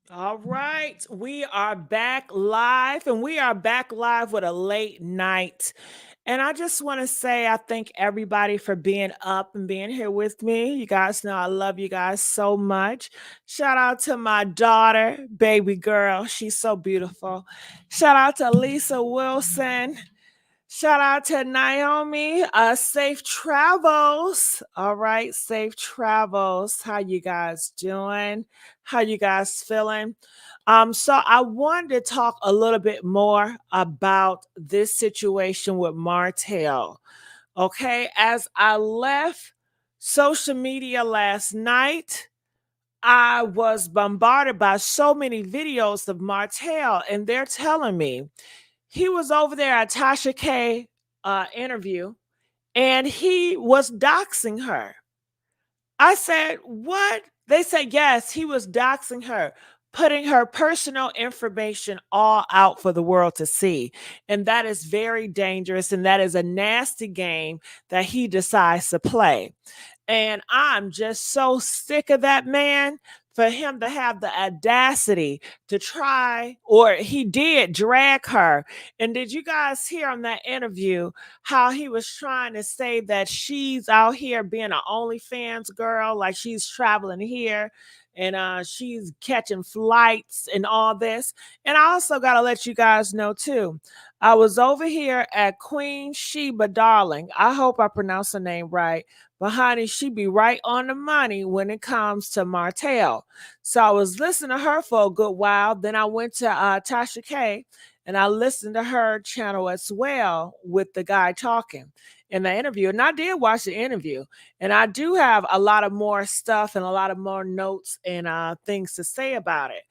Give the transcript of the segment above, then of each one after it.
All right, we are back live, and we are back live with a late night. And I just want to say, I thank everybody for being up and being here with me. You guys know I love you guys so much. Shout out to my daughter, baby girl. She's so beautiful. Shout out to Lisa Wilson. Shout out to Naomi. Safe travels. All right, safe travels. How you guys doing? How you guys feeling? So I wanted to talk a little bit more about this situation with Martell. Okay, as I left social media last night, I was bombarded by so many videos of Martell, and they're telling me he was over there at Tasha K interview, and he was doxing her. I said, "What?" They said, "Yes, he was doxing her, putting her personal information all out for the world to see." And that is very dangerous. And that is a nasty game that he decides to play. And I'm just so sick of that man, for him to have the audacity to try, or he did drag her. And did you guys hear on that interview how he was trying to say that she's out here being an OnlyFans girl, like she's traveling here and she's catching flights and all this? And I also got to let you guys know too, I was over here at Queen Sheba Darling. I hope I pronounced her name right. But honey, she be right on the money when it comes to Martell. So I was listening to her for a good while. Then I went to Tasha K, and I listened to her channel as well with the guy talking in the interview. And I did watch the interview. And I do have a lot of more stuff and a lot of more notes and things to say about it.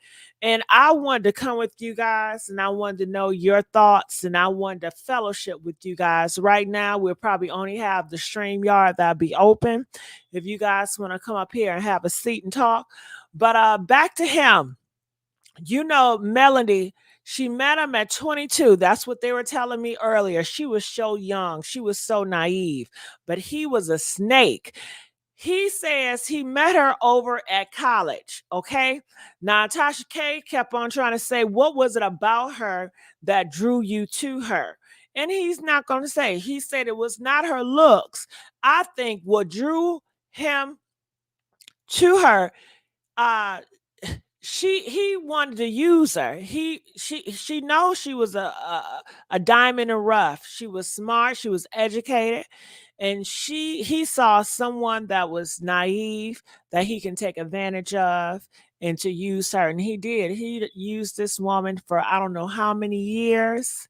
And I wanted to come with you guys, and I wanted to know your thoughts, and I wanted to fellowship with you guys. Right now, we'll probably only have the stream yard that'll be open if you guys want to come up here and have a seat and talk. But back to him. You know, Melody, she met him at 22. That's what they were telling me earlier. She was so young. She was so naive. But he was a snake. He says he met her over at college. Okay. Now, Tasha K kept on trying to say, what was it about her that drew you to her? And he's not going to say. He said it was not her looks. I think what drew him to her, uh, he wanted to use her. She knows she was a diamond in the rough. She was smart, she was educated, and he saw someone that was naive that he can take advantage of and to use her. And he did. He used this woman for I don't know how many years.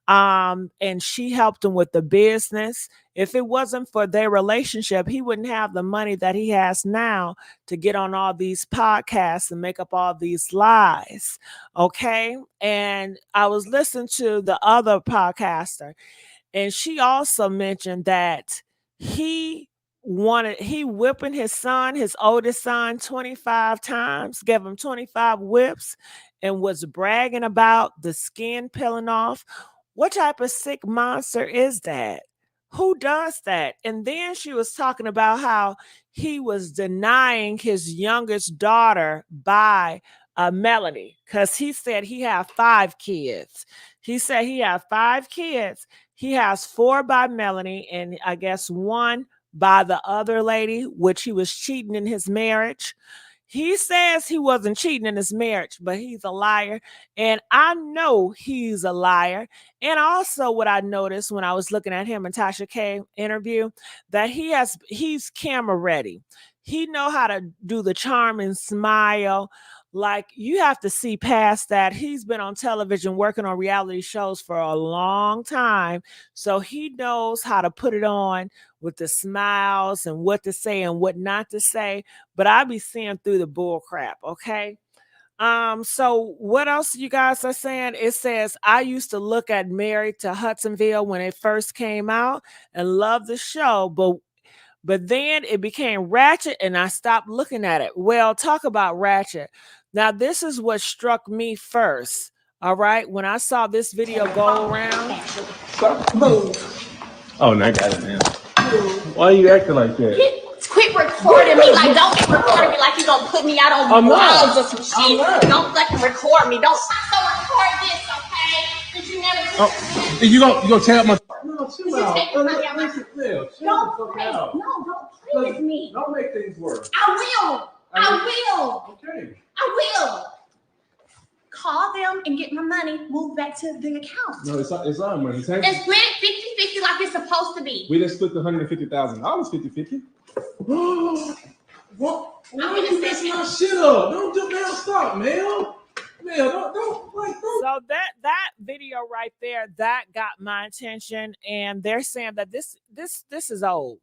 And she helped him with the business. If it wasn't for their relationship, he wouldn't have the money that he has now to get on all these podcasts and make up all these lies. Okay. And I was listening to the other podcaster, and she also mentioned that he whipping his oldest son 25 times, gave him 25 whips, and was bragging about the skin peeling off. What type of sick monster is that? Who does that? And then she was talking about how he was denying his youngest daughter by Melanie, because he said he had 5 kids. He said he had 5 kids. He has 4 by Melanie, and I guess 1 by the other lady, which he was cheating in his marriage. He says he wasn't cheating in his marriage, but he's a liar. And I know he's a liar. And also what I noticed when I was looking at him and Tasha K interview, that he's camera ready. He know how to do the charm and smile. Like, you have to see past that. He's been on television working on reality shows for a long time. So he knows how to put it on with the smiles and what to say and what not to say. But I be seeing through the bull crap, okay? So what else you guys are saying? It says, I used to look at Married to Hudsonville when it first came out and loved the show, but then it became ratchet and I stopped looking at it. Well, talk about ratchet. Now, this is what struck me first. All right. When I saw this video go around. Move. Oh, no, I got it now. Move. Why are you acting like that? Quit recording me. Like, don't be recording me like you gonna put me out on blogs or some shit. Don't fucking record me. Don't so record this, okay? Cause you never. You gonna tell my? No, chill out. Don't play with me. Don't make things worse. I will. Okay. I will. Call them and get my money moved back to the account. No, it's our money. And split it 50-50 like it's supposed to be. We didn't split the $150,000 50-50. What? Why are you messing our shit up? Don't do Mel. Stop, Mel. Mel, don't. So that video right there, that got my attention, and they're saying that this is old.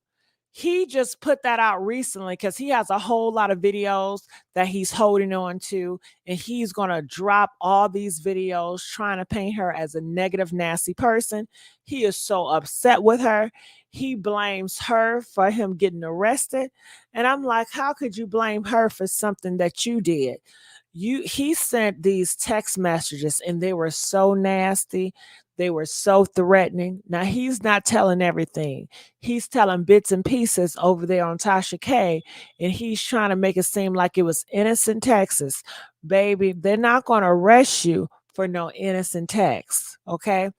He just put that out recently because he has a whole lot of videos that he's holding on to, and he's going to drop all these videos trying to paint her as a negative, nasty person. He is so upset with her. He blames her for him getting arrested. And I'm like, how could you blame her for something that you did? He sent these text messages and they were so nasty. They were so threatening. Now, he's not telling everything. He's telling bits and pieces over there on Tasha K, and he's trying to make it seem like it was innocent texts. Baby, they're not going to arrest you for no innocent text, okay?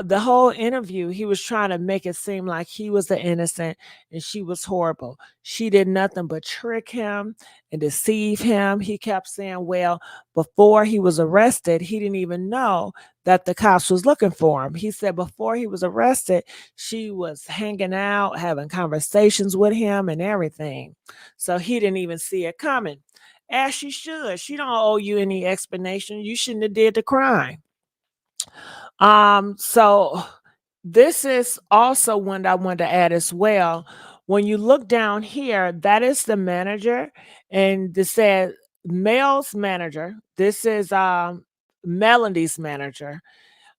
The whole interview, he was trying to make it seem like he was the innocent and she was horrible. She did nothing but trick him and deceive him. He kept saying, well, before he was arrested, he didn't even know that the cops was looking for him. He said before he was arrested, she was hanging out, having conversations with him and everything. So he didn't even see it coming. As she should. She don't owe you any explanation. You shouldn't have did the crime. So this is also one that I wanted to add as well. When you look down here, that is the manager, and this says Mel's manager. This is Melody's manager.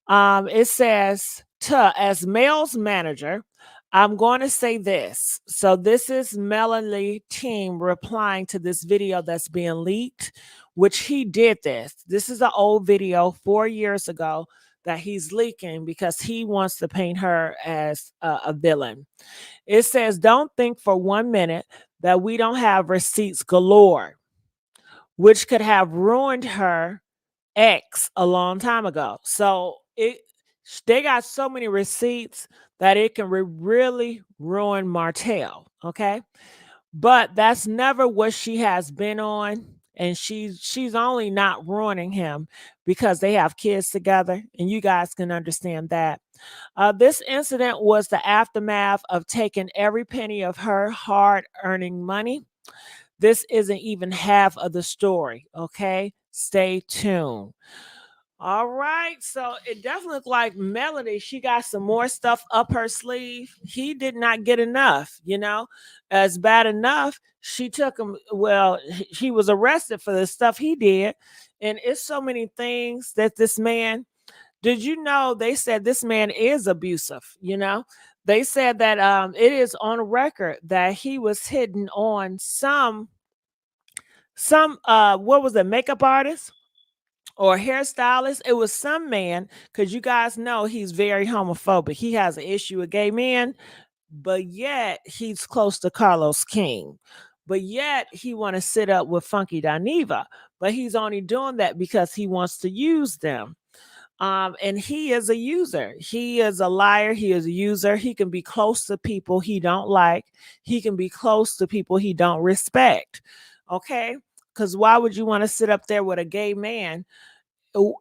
It says as Mel's manager, I'm going to say this. So this is Melody team replying to this video that's being leaked, which he did this. This is an old video 4 years ago that he's leaking because he wants to paint her as a villain. It says, don't think for 1 minute that we don't have receipts galore, which could have ruined her ex a long time ago. So they got so many receipts that it can really ruin Martell, okay? But that's never what she has been on. And she's only not ruining him because they have kids together, and you guys can understand that. This incident was the aftermath of taking every penny of her hard-earning money. This isn't even half of the story, okay? Stay tuned. All right, so it definitely looked like Melody, she got some more stuff up her sleeve. He did not get enough, as bad enough. She took him, well, he was arrested for the stuff he did. And it's so many things that this man, did you know they said this man is abusive, They said that it is on record that he was hitting on some what was it, makeup artist or hairstylist. It was some man, because you guys know he's very homophobic. He has an issue with gay men, but yet he's close to Carlos King. But yet he want to sit up with Funky Dineva. But he's only doing that because he wants to use them. And he is a user. He is a liar. He is a user. He can be close to people he don't like. He can be close to people he don't respect. Okay? Because why would you want to sit up there with a gay man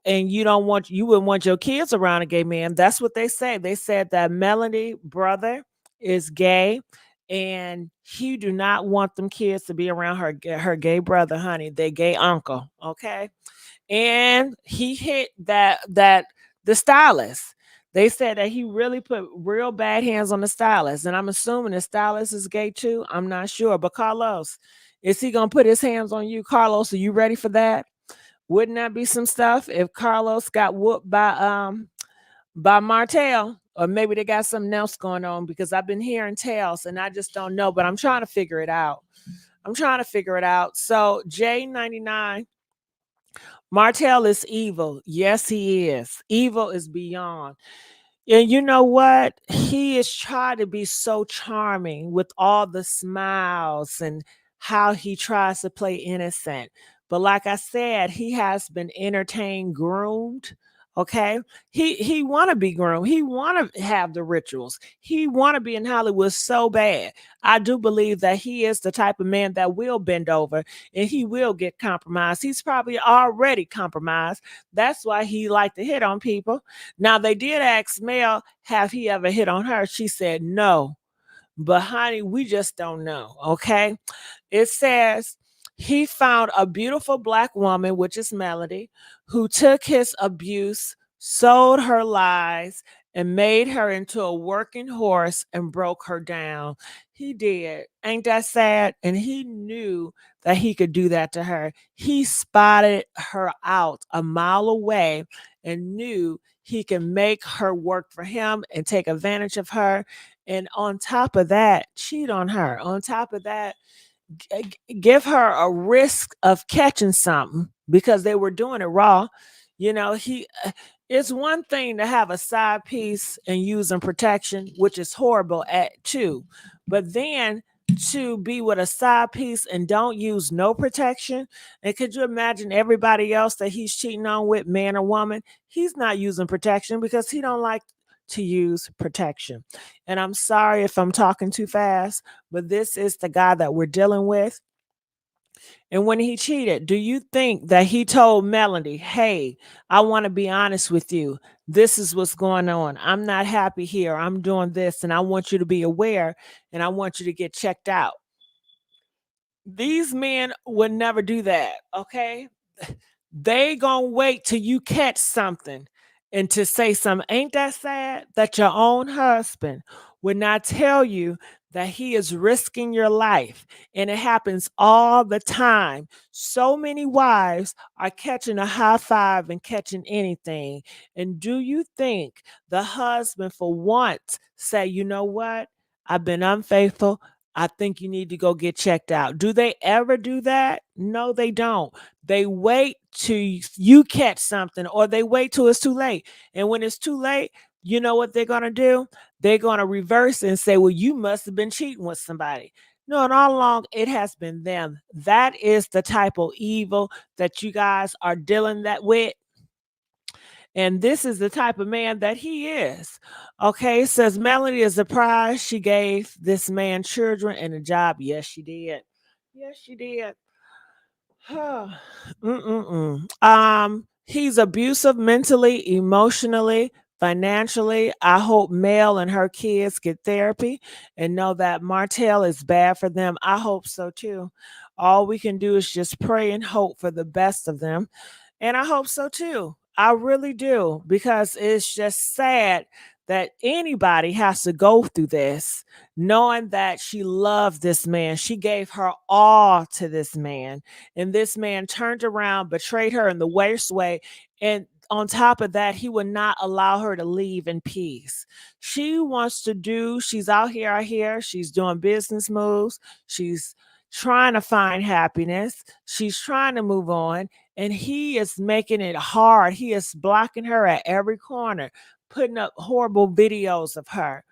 and you wouldn't want your kids around a gay man? That's what they say. They said that Melody brother is gay, and he do not want them kids to be around her gay brother, honey. They gay uncle, okay? And he hit the stylist. They said that he really put real bad hands on the stylist, and I'm assuming the stylist is gay too. I'm not sure, but Carlos, is he gonna put his hands on you? Carlos, are you ready for that? Wouldn't that be some stuff if Carlos got whooped by Martell? Or maybe they got something else going on, because I've been hearing tales and I just don't know, but I'm trying to figure it out. So J99, Martell is evil. Yes, he is. Evil is beyond. And you know what? He is trying to be so charming with all the smiles and how he tries to play innocent. But like I said, he has been entertained, groomed. Okay. He wanna be groomed. He wanna have the rituals. He wanna be in Hollywood so bad. I do believe that he is the type of man that will bend over and he will get compromised. He's probably already compromised. That's why he liked to hit on people. Now they did ask Mel, have he ever hit on her? She said no. But honey, we just don't know. Okay. It says he found a beautiful black woman, which is Melody, who took his abuse, sold her lies, and made her into a working horse and broke her down. He did. Ain't that sad? And he knew that he could do that to her. He spotted her out a mile away and knew he can make her work for him and take advantage of her. And on top of that, cheat on her. On top of that, give her a risk of catching something because they were doing it raw. You know, it's one thing to have a side piece and using protection, which is horrible at too. But then to be with a side piece and don't use no protection. And could you imagine everybody else that he's cheating on with, man or woman? He's not using protection because he don't like to use protection. And I'm sorry if I'm talking too fast, but this is the guy that we're dealing with. And when he cheated, do you think that he told Melody, hey, I want to be honest with you. This is what's going on. I'm not happy here. I'm doing this, and I want you to be aware and I want you to get checked out. These men would never do that, okay? They gonna wait till you catch something and to say something. Ain't that sad that your own husband would not tell you that he is risking your life? And it happens all the time. So many wives are catching a high five and catching anything. And do you think the husband for once say, you know what? I've been unfaithful. I think you need to go get checked out. Do they ever do that? No, they don't. They wait till you catch something or they wait till it's too late. And when it's too late, you know what they're going to do? They're going to reverse and say, well, you must have been cheating with somebody. No, and all along it has been them. That is the type of evil that you guys are dealing that with. And this is the type of man that he is. Okay, it says Melody is surprised she gave this man children and a job. Yes, she did. Yes, she did. He's abusive mentally, emotionally, financially. I hope Mel and her kids get therapy and know that Martell is bad for them. I hope so too. All we can do is just pray and hope for the best of them. And I hope so too. I really do because it's just sad that anybody has to go through this knowing that she loved this man. She gave her all to this man, and this man turned around, betrayed her in the worst way. And on top of that, he would not allow her to leave in peace. She wants to do, she's out here, I hear, she's doing business moves. She's trying to find happiness. She's trying to move on. And he is making it hard. He is blocking her at every corner, putting up horrible videos of her.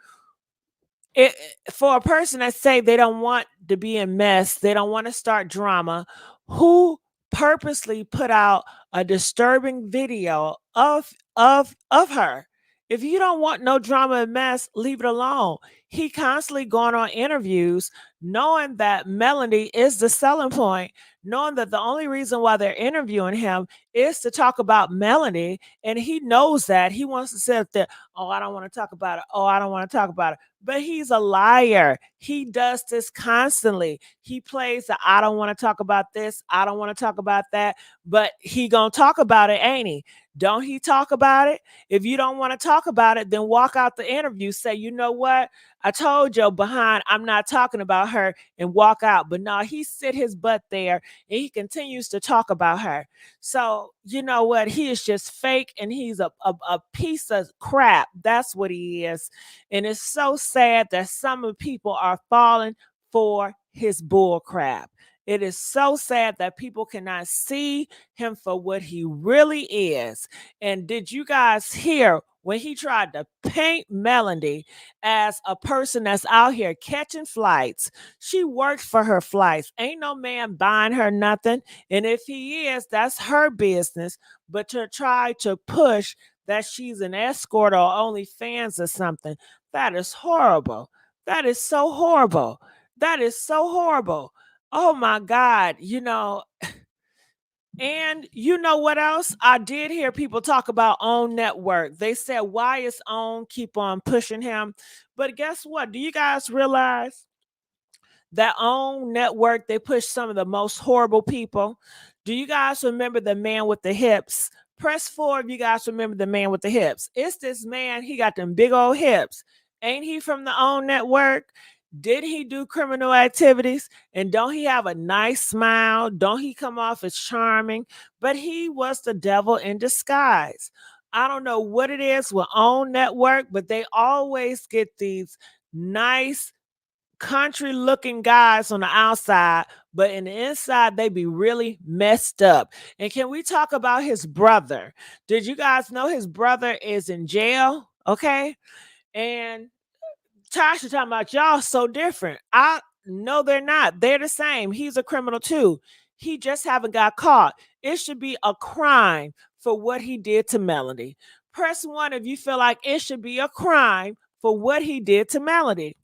It, for a person that say they don't want to be in mess, they don't want to start drama, who purposely put out a disturbing video of her? If you don't want no drama and mess, leave it alone. He constantly going on interviews knowing that Melanie is the selling point, knowing that the only reason why they're interviewing him is to talk about Melanie, and he knows that. He wants to sit there, oh, I don't want to talk about it. Oh, I don't want to talk about it. But he's a liar. He does this constantly. He plays the I don't want to talk about this, I don't want to talk about that, but he gonna talk about it, ain't he? Don't he talk about it? If you don't want to talk about it, then walk out the interview. Say, you know what? I told you behind, I'm not talking about her, and walk out. But no, he sit his butt there and he continues to talk about her. So, you know what? He is just fake and he's a piece of crap. That's what he is. And it's so sad that some of people are falling for his bull crap. It is so sad that people cannot see him for what he really is. And did you guys hear when he tried to paint Melody as a person that's out here catching flights. She works for her flights. Ain't no man buying her nothing. And if he is, that's her business. But to try to push that she's an escort or OnlyFans or something, that is horrible. That is so horrible. That is so horrible. Oh my God. And you know what else? I did hear people talk about OWN Network. They said, why is OWN keep on pushing him? But guess what? Do you guys realize that OWN Network, they push some of the most horrible people? Do you guys remember the man with the hips? Press 4 if you guys remember the man with the hips. It's this man, he got them big old hips. Ain't he from the OWN Network? Did he do criminal activities? And don't he have a nice smile? Don't he come off as charming? But he was the devil in disguise. I don't know what it is with OWN Network, but they always get these nice country looking guys on the outside, but in the inside they be really messed up. And can we talk about his brother? Did you guys know his brother is in jail? Okay. And Tasha talking about y'all so different. I know they're not. They're the same. He's a criminal too. He just haven't got caught. It should be a crime for what he did to Melody. Press 1 if you feel like it should be a crime for what he did to Melody.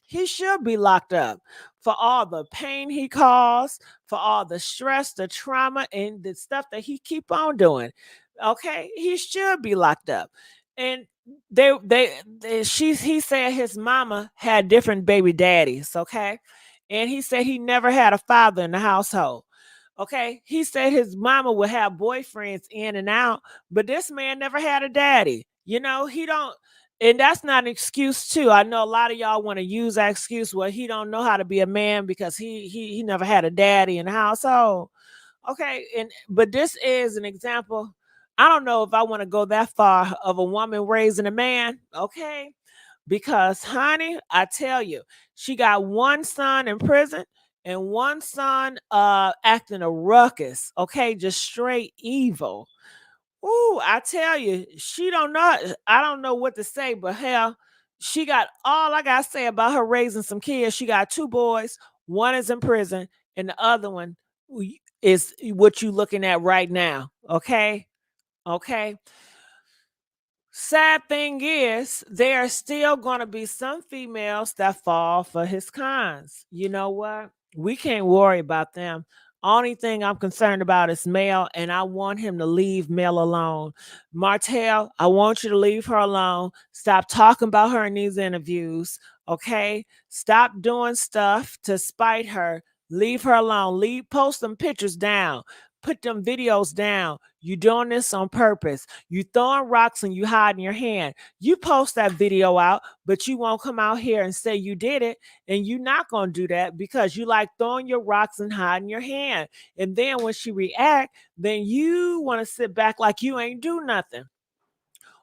He should be locked up for all the pain he caused, for all the stress, the trauma, and the stuff that he keep on doing. Okay, he should be locked up. And he said his mama had different baby daddies. Okay, and he said he never had a father in the household. Okay, he said his mama would have boyfriends in and out, but this man never had a daddy. He don't, and that's not an excuse too. I know a lot of y'all want to use that excuse. Well, he don't know how to be a man because he never had a daddy in the household. Okay, but this is an example. I don't know if I want to go that far of a woman raising a man. Okay, because honey, I tell you, she got one son in prison and one son acting a ruckus. Okay, just straight evil. Ooh, I tell you, she don't know. I don't know what to say, but hell, she got all I gotta say about her raising some kids. She got 2 boys. One is in prison, and the other one is what you looking at right now. Okay, okay. Sad thing is, there are still going to be some females that fall for his cons. You know what? We can't worry about them. Only thing I'm concerned about is Mel, and I want him to leave Mel alone. Martell, I want you to leave her alone. Stop talking about her in these interviews. Okay? Stop doing stuff to spite her. Leave her alone. Post them pictures down. Put them videos down. You doing this on purpose. You throwing rocks and you hiding your hand. You post that video out, but you won't come out here and say you did it. And you're not going to do that because you like throwing your rocks and hiding your hand. And then when she react, then you want to sit back like you ain't do nothing.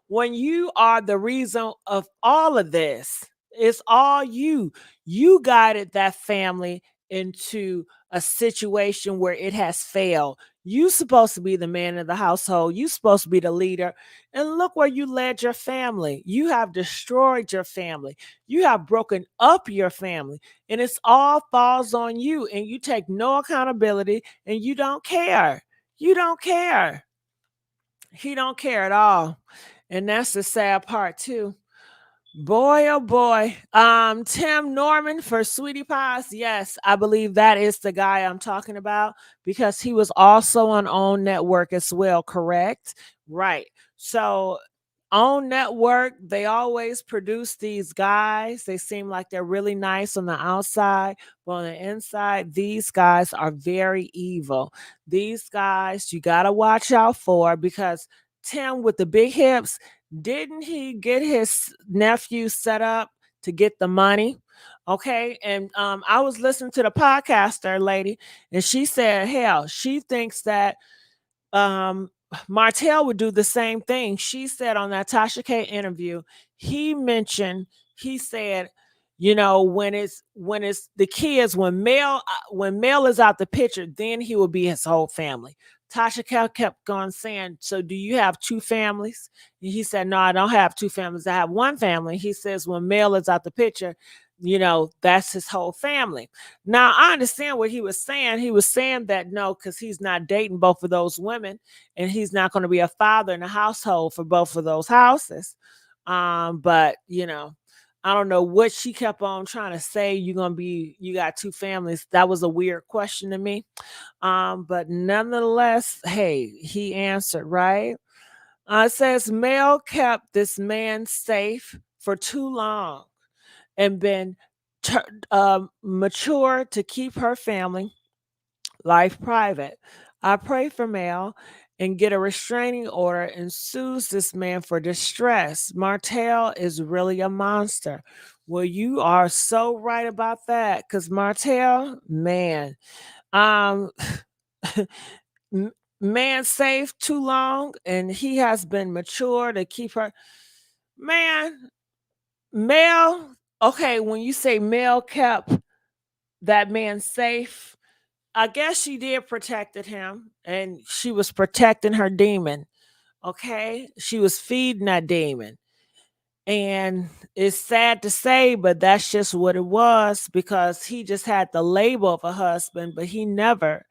When you are the reason of all of this, it's all you. You guided that family into a situation where it has failed. You supposed to be the man of the household. You supposed to be the leader. And look where you led your family. You have destroyed your family. You have broken up your family. And it's all falls on you. And you take no accountability and you don't care. You don't care. He don't care at all. And that's the sad part too. Boy, oh boy. Tim Norman for Sweetie Pies. Yes, I believe that is the guy I'm talking about because he was also on OWN Network as well, correct? Right. So OWN Network, they always produce these guys. They seem like they're really nice on the outside, but on the inside, these guys are very evil. These guys you gotta watch out for because Tim with the big hips, didn't he get his nephew set up to get the money? Okay. And I was listening to the podcaster lady, and she said, hell, she thinks that um, Martell would do the same thing. She said on that Tasha K interview, he said, when it's the kids, when Mel is out the picture, then he will be his whole family. Tasha K kept on saying, "So do you have two families?" And he said, "No, I don't have two families. I have one family." He says, "When Mel is out the picture, that's his whole family." Now I understand what he was saying. He was saying that no, because he's not dating both of those women, and he's not going to be a father in the household for both of those houses. But I don't know what she kept on trying to say. You got two families. That was a weird question to me. But nonetheless, hey, he answered, right? It says Mel kept this man safe for too long and been mature to keep her family life private. I pray for Mel and get a restraining order and sues this man for distress. Martell is really a monster. Well, you are so right about that, because Martell, man, um, man safe too long, and he has been mature to keep her. Man, Mel, okay, when you say Mel kept that man safe, I guess she did protected him, and she was protecting her demon. Okay, she was feeding that demon, and it's sad to say, but that's just what it was, because he just had the label of a husband, but he never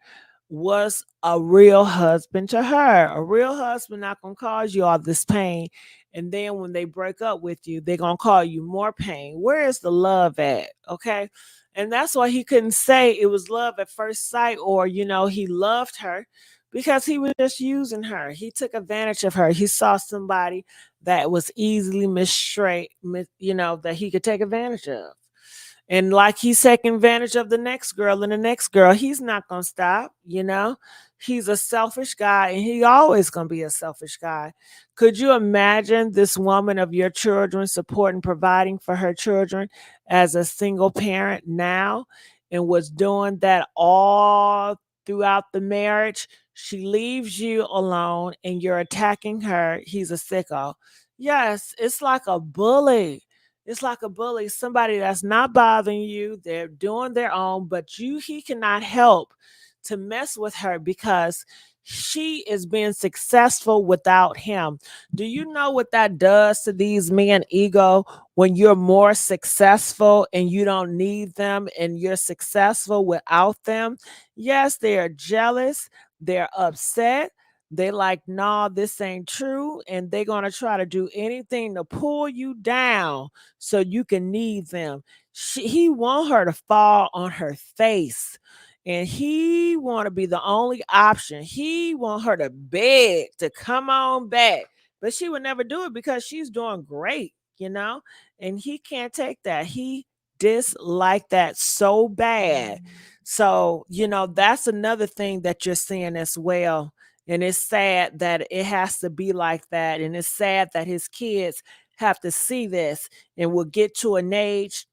was a real husband to her. A real husband not gonna cause you all this pain, and then when they break up with you, they're gonna cause you more pain. Where is the love at? Okay. And that's why he couldn't say it was love at first sight, or he loved her, because he was just using her. He took advantage of her. He saw somebody that was easily that he could take advantage of. And like he's taking advantage of the next girl and the next girl, he's not gonna stop. He's a selfish guy, and he always gonna be a selfish guy. Could you imagine this woman of your children supporting, providing for her children as a single parent now, and was doing that all throughout the marriage? She leaves you alone and you're attacking her. He's a sicko. Yes, it's like a bully. It's like a bully, somebody that's not bothering you. They're doing their own, but he cannot help to mess with her, because she is being successful without him. Do you know what that does to these men ego, when you're more successful and you don't need them and you're successful without them? Yes, they are jealous, they're upset. They like, nah, this ain't true, and they're gonna try to do anything to pull you down so you can need them. He want her to fall on her face, and he want to be the only option. He want her to beg to come on back, but she would never do it because she's doing great. And he can't take that. He dislike that so bad. So that's another thing that you're seeing as well. And it's sad that it has to be like that, and it's sad that his kids have to see this and will get to an age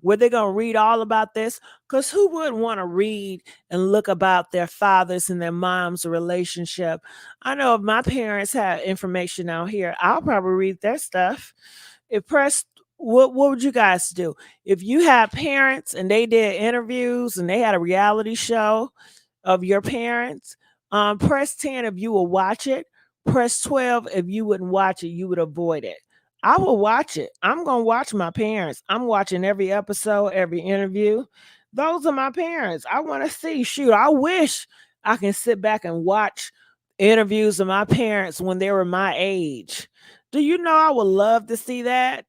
where they're going to read all about this, because who would want to read and look about their fathers and their moms relationship? I know if my parents had information out here, I'll probably read their stuff. If press what would you guys do if you had parents and they did interviews and they had a reality show of your parents? Press 10 if you will watch it. Press 12 if you wouldn't watch it, you would avoid it. I will watch it. I'm gonna watch my parents. I'm watching every episode, every interview. Those are my parents. I want to see. Shoot, I wish I can sit back and watch interviews of my parents when they were my age. Do you know I would love to see that?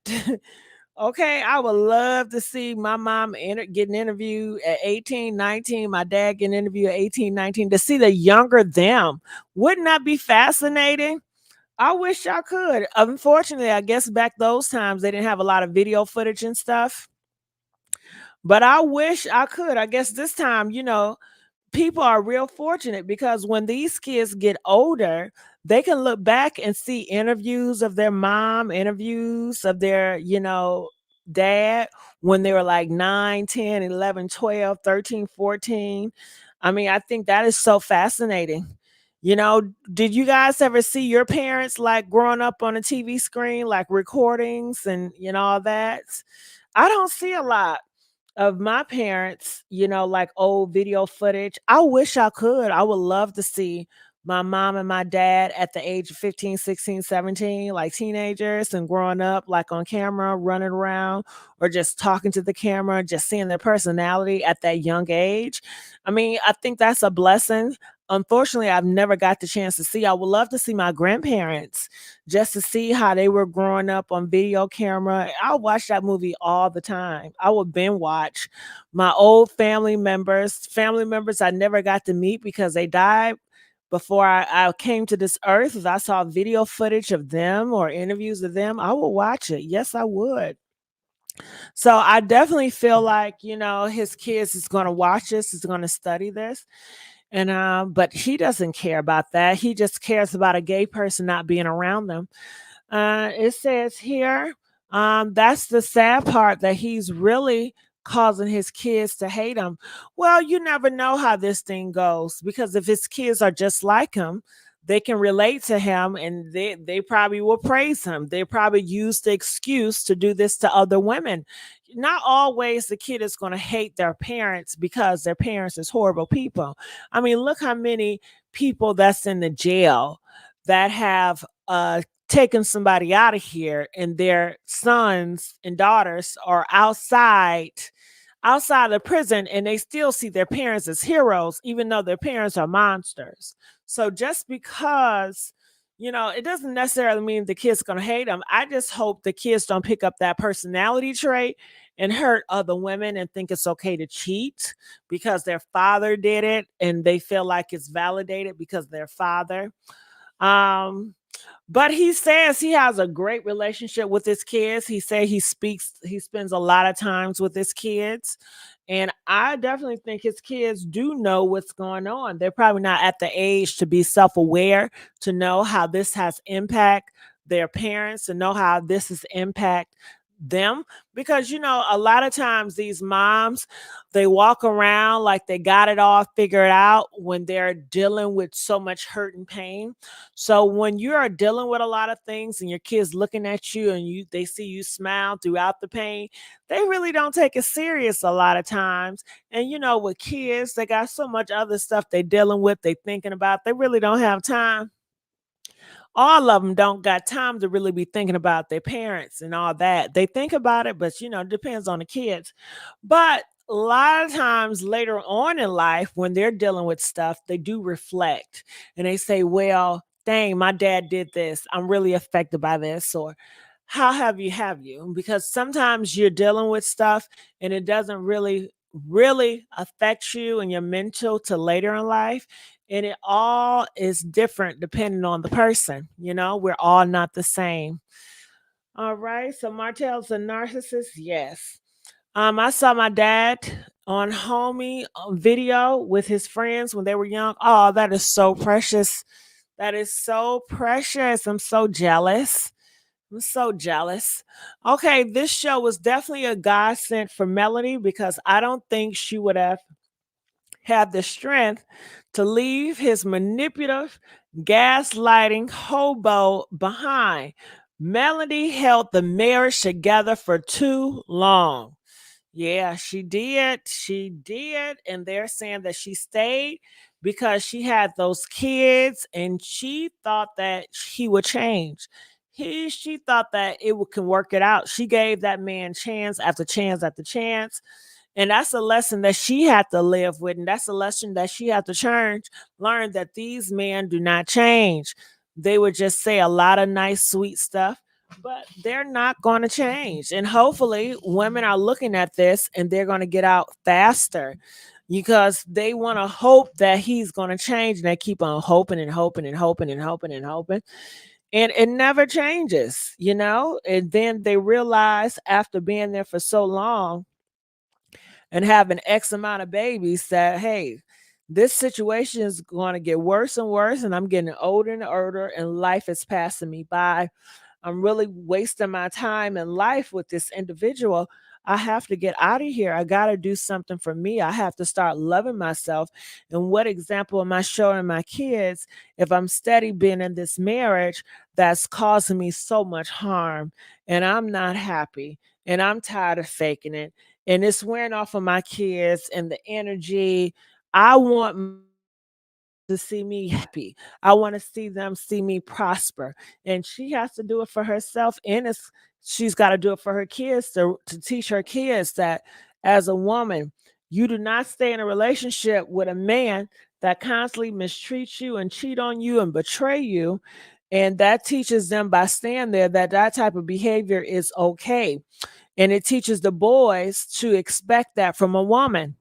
Okay, I would love to see my mom getting interviewed at 18, 19, my dad getting interviewed at 18, 19, to see the younger them. Wouldn't that be fascinating? I wish I could. Unfortunately, I guess back those times they didn't have a lot of video footage and stuff. But I wish I could. I guess this time, people are real fortunate, because when these kids get older, they can look back and see interviews of their mom, interviews of their, dad, when they were like 9, 10, 11, 12, 13, 14. I mean, I think that is so fascinating. Did you guys ever see your parents like growing up on a TV screen, like recordings and all that? I don't see a lot of my parents, like old video footage. I wish I could. I would love to see my mom and my dad at the age of 15, 16, 17, like teenagers and growing up, like on camera, running around or just talking to the camera, just seeing their personality at that young age. I mean, I think that's a blessing. Unfortunately, I've never got the chance to see. I would love to see my grandparents just to see how they were growing up on video camera. I watch that movie all the time. I would binge watch my old family members I never got to meet because they died before I came to this earth. If I saw video footage of them or interviews of them, I would watch it. Yes, I would. So I definitely feel like, his kids is going to watch this, is going to study this. And but he doesn't care about that. He just cares about a gay person not being around them. It says here, that's the sad part, that he's really causing his kids to hate him. Well, you never know how this thing goes, because if his kids are just like him, they can relate to him and they probably will praise him. They probably use the excuse to do this to other women. Not always the kid is going to hate their parents because their parents is horrible people. I mean, look how many people that's in the jail that have taken somebody out of here and their sons and daughters are outside of prison, and they still see their parents as heroes even though their parents are monsters. So just because, it doesn't necessarily mean the kid's going to hate them. I just hope the kids don't pick up that personality trait and hurt other women and think it's okay to cheat because their father did it and they feel like it's validated because their father. um but he says he has a great relationship with his kids. He said he spends a lot of times with his kids. And I definitely think his kids do know what's going on. They're probably not at the age to be self-aware, to know how this has impact their parents, to know how this has impact them. Because a lot of times these moms, they walk around like they got it all figured out when they're dealing with so much hurt and pain. So when you are dealing with a lot of things and your kids looking at you and they see you smile throughout the pain, they really don't take it serious a lot of times. And with kids, they got so much other stuff they dealing with, they thinking about. They really don't have time. All of them don't got time to really be thinking about their parents and all that. They think about it, but it depends on the kids. But a lot of times later on in life, when they're dealing with stuff, they do reflect and they say, well, dang, my dad did this. I'm really affected by this. Or how have you? Because sometimes you're dealing with stuff and it doesn't really affect you and your mental till later in life. And it all is different depending on the person. We're all not the same. All right. So Martell's a narcissist. Yes. I saw my dad on homie video with his friends when they were young. Oh, that is so precious. That is so precious. I'm so jealous. I'm so jealous. Okay, this show was definitely a godsend for Melody because I don't think she would have had the strength to leave his manipulative, gaslighting hobo behind. Melody held the marriage together for too long. Yeah, she did. She did. And they're saying that she stayed because she had those kids and she thought that he would change. She thought that can work it out. She gave that man chance after chance after chance. And that's a lesson that she had to live with. And that's a lesson that she had to learn that these men do not change. They would just say a lot of nice, sweet stuff, but they're not going to change. And hopefully, women are looking at this and they're going to get out faster because they want to hope that he's going to change. And they keep on hoping and hoping and hoping and hoping and hoping. And it never changes. And then they realize after being there for so long and having X amount of babies that, hey, this situation is going to get worse and worse. And I'm getting older and older, and life is passing me by. I'm really wasting my time in life with this individual. I have to get out of here. I got to do something for me. I have to start loving myself. And what example am I showing my kids if I'm steady being in this marriage that's causing me so much harm and I'm not happy? and I'm tired of faking it. And it's wearing off of my kids and the energy. I want to see me happy. I want to see them see me prosper. And she has to do it for herself. And she's got to do it for her kids to teach her kids that as a woman, you do not stay in a relationship with a man that constantly mistreats you and cheat on you and betray you. And that teaches them by staying there that that type of behavior is okay. And it teaches the boys to expect that from a woman.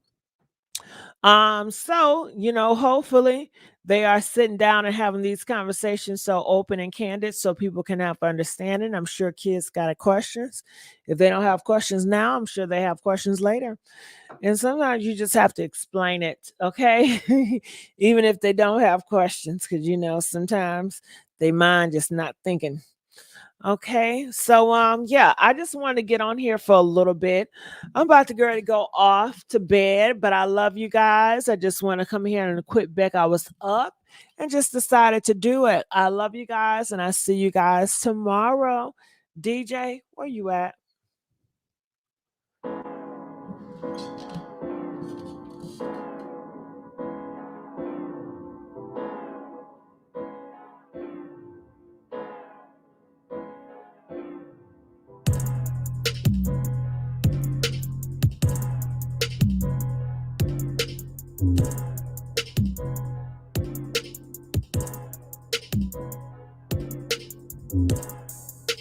So, hopefully they are sitting down and having these conversations so open and candid so people can have understanding. I'm sure kids got questions. If they don't have questions now, I'm sure they have questions later. And sometimes you just have to explain it, okay? Even if they don't have questions, because sometimes they mind just not thinking. Okay. So yeah, I just want to get on here for a little bit. I'm about to get ready to go off to bed, but I love you guys. I just want to come here and quit back. I was up and just decided to do it. I love you guys and I see you guys tomorrow. DJ, where you at?